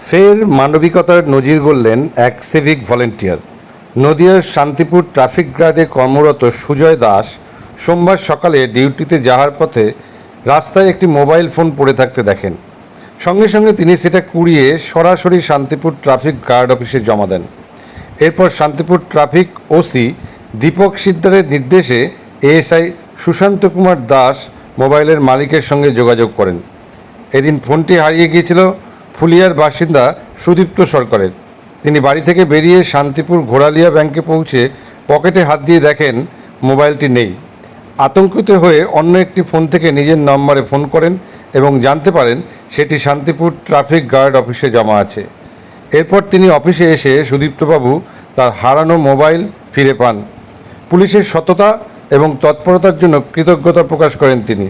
ফের মানবিকতার নজির গড়লেন এক সিভিক ভলেন্টিয়ার। নদিয়ার শান্তিপুর ট্রাফিক গার্ডে কর্মরত সুজয় দাস সোমবার সকালে ডিউটিতে যাওয়ার পথে রাস্তায় একটি মোবাইল ফোন পড়ে থাকতে দেখেন। সঙ্গে সঙ্গে তিনি সেটা কুড়িয়ে সরাসরি শান্তিপুর ট্রাফিক গার্ড অফিসে জমা দেন। এরপর শান্তিপুর ট্রাফিক ওসি দীপক সিকদারের নির্দেশে এএসআই সুশান্ত কুমার দাস মোবাইলের মালিকের সঙ্গে যোগাযোগ করেন। এদিন ফোনটি হারিয়ে গিয়েছিল ফুলিয়ার বাসিন্দা সুদীপ্ত সরকারের। তিনি বাড়ি থেকে বেরিয়ে শান্তিপুর ঘোড়ালিয়া ব্যাংকে পৌঁছে পকেটে হাত দিয়ে দেখেন মোবাইলটি নেই। আতঙ্কিত হয়ে অন্য একটি ফোন থেকে নিজের নম্বরে ফোন করেন এবং জানতে পারেন সেটি শান্তিপুর ট্রাফিক গার্ড অফিসে জমা আছে। এরপর তিনি অফিসে এসে সুদীপ্তবাবু তার হারানো মোবাইল ফিরে পান। পুলিশের সততা এবং তৎপরতার জন্য কৃতজ্ঞতা প্রকাশ করেন তিনি।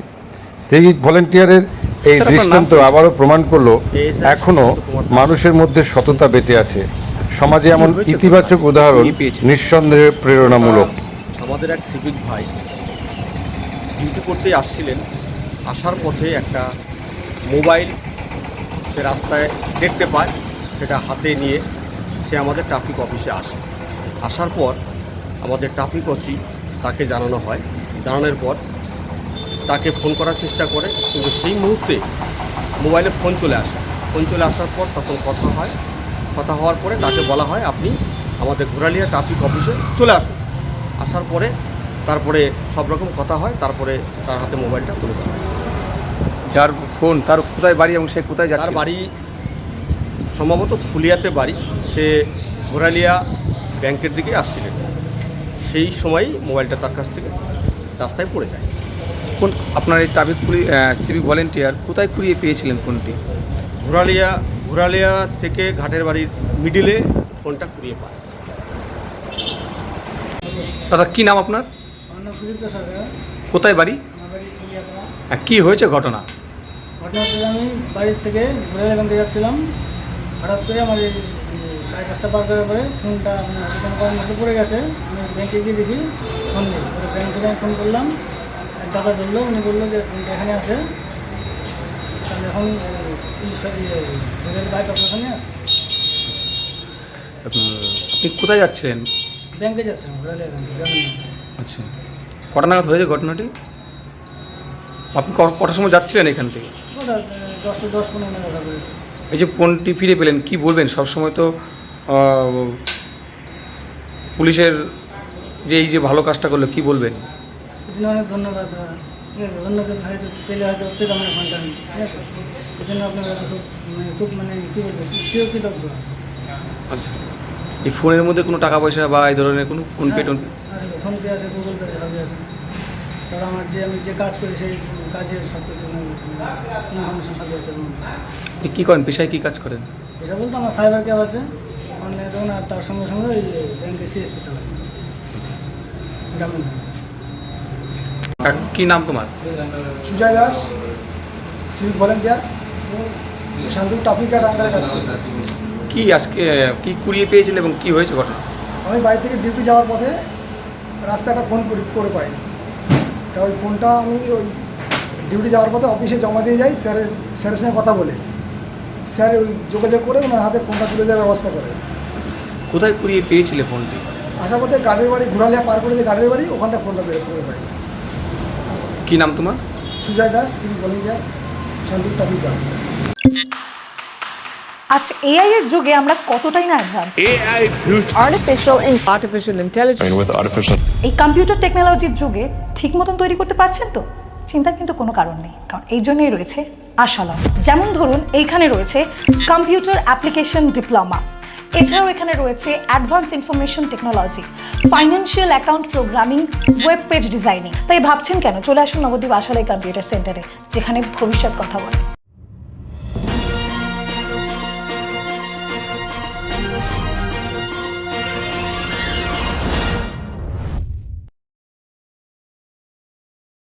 সিভিক ভলেন্টিয়ারের এই দৃষ্টান্ত আবারও প্রমাণ করলো এখনও মানুষের মধ্যে সততা বেঁচে আছে। সমাজে এমন ইতিবাচক উদাহরণ নিঃসন্দেহে প্রেরণামূলক। আমাদের এক সিভিক ভাই ডিউটি করতেই আসছিলেন, আসার পথে একটা মোবাইল সে রাস্তায় দেখতে পায়, সেটা হাতে নিয়ে সে আমাদের ট্রাফিক অফিসে আসে। আসার পর আমাদের ট্রাফিক ওসি তাকে জানানো হয়। জানানোর পর তাকে ফোন করার চেষ্টা করে, কিন্তু সেই মুহূর্তে মোবাইলে ফোন চলে আসে। ফোন চলে আসার পর তখন কথা হওয়ার পরে তাকে বলা হয় আপনি আমাদের ঘোড়ালিয়া ট্রাফিক অফিসে চলে আসুন। আসার পরে তারপরে সব রকম কথা হয়, তারপরে তার হাতে মোবাইলটা তুলে দেওয়া হয়। যার ফোন তার কোথায় বাড়ি এবং সে কোথায় যাচ্ছে? তার বাড়ি সম্ভবত ফুলিয়াতে বাড়ি, সে ঘোড়ালিয়া ব্যাংকের দিকে আসছিলেন। সেই সময়ই মোবাইলটা তার কাছ থেকে রাস্তায় পড়ে যায়। কোন আপনার এই ট্রাফিক সিভিক ভলেন্টিয়ার কোথায় কুড়িয়ে পেয়েছিলেন ফোনটি? ঘোড়ালিয়া থেকে ঘাটের বাড়ির মিডিলে ফোনটা কুড়িয়ে পায়। দাদা কী নাম আপনার? কোথায় বাড়ি? কি হয়েছে ঘটনা? আমি বাড়ির থেকে ঘোড়ালিয়া ব্যাংকে যাচ্ছিলাম। হঠাৎ করে আমার এই কাজটা পার করার পরে ফোনটা হাতে করার মধ্যে পড়ে গেছে। আমি ব্যাংকে গিয়ে দেখি ফোন নেই। ব্যাংক থেকে আমি ফোন করলাম, টাকা ধরলো, উনি বললো যে ফোনটা এখানে আছে। তাহলে এখন বাইক ওখানে আছে। আপনি কোথায় যাচ্ছেন? ব্যাংকে যাচ্ছেন, ঘোড়ালিয়া ব্যাংকে। আচ্ছা, কটা নাগাদ হয়েছে ঘটনাটি? আপনি কটার সময় যাচ্ছিলেন এখান থেকে? ওটা 10-15 নাগাদ হবে। এই যে ফোনটি ফিরে পেলেন, কি বলবেন? সবসময় তো পুলিশের যে এই যে ভালো কাজটা করলো, কি বলবেন? অনেক ধন্যবাদ। ঠিক আছে, ধন্যবাদ। হয়তো পেলে হয়তো পেতাম না ফোনটা আমি। ঠিক আছে, এই জন্য আপনার কাছে খুব কী বলবো, চিরকৃতজ্ঞ। আচ্ছা, এই ফোনের মধ্যে কোনো টাকা পয়সা বা এই ধরনের কোনো ফোনপে আছে, ফোনপে আছে, গুগল পে সবই আছে। তারপর আমি যে কাজ করি সেই কাজের সব কিছু ইনফরমেশন সবই আছে। কী করেন, পেশায় কী কাজ করেন? এটা বলতে আমার সাইবার ক্যাব আছে অনলাইনে, তখন আর তার সঙ্গে সঙ্গে ওই ব্যাংকে সিএসপি চালাই। কী নাম তোমার? Sujay Das, civic volunteer, Shantipur traffic guard আন্ডারে কাজ করি। কি আজকে কি কুড়িয়ে পেয়েছিল এবং কি হয়েছে ঘটনা? আমি বাড়ি থেকে ডিউটি যাওয়ার পথে রাস্তায় একটা ফোন করে পাই। তা ওই ফোনটা আমি ওই ডিউটি যাওয়ার পথে অফিসে জমা দিয়ে যাই। স্যারের সঙ্গে কথা বলে স্যার ওই যোগাযোগ করে ওনার হাতে ফোনটা তুলে দেওয়ার ব্যবস্থা করে। কোথায় কুড়িয়ে পেয়েছিলে ফোনটি? আসার পথে গাড়ির বাড়ি, ঘোড়ালিয়া পার করে যে গাড়ির বাড়ি, ওখানটা ফোনটা বের করে পাই। কী নাম তোমার? Sujay Das, civic volunteer, Shantipur traffic guard. আচ্ছা, এআই এর যুগে আমরা কতটাই না advance. artificial intelligence with artificial এই কম্পিউটার টেকনোলজির যুগে ঠিক মতন তৈরি করতে পারছেন তো? চিন্তার কিন্তু কোনো কারণ নেই, কারণ এই জন্যই রয়েছে আশালম। যেমন ধরুন, এইখানে রয়েছে কম্পিউটার অ্যাপ্লিকেশন ডিপ্লোমা, এছাড়াও এখানে রয়েছে advance information technology, financial account programming, web page designing. তাই ভাবছেন কেন? চলে আসুন নবদ্বীপ আশালয় কম্পিউটার সেন্টারে, যেখানে ভবিষ্যৎ কথা বলে।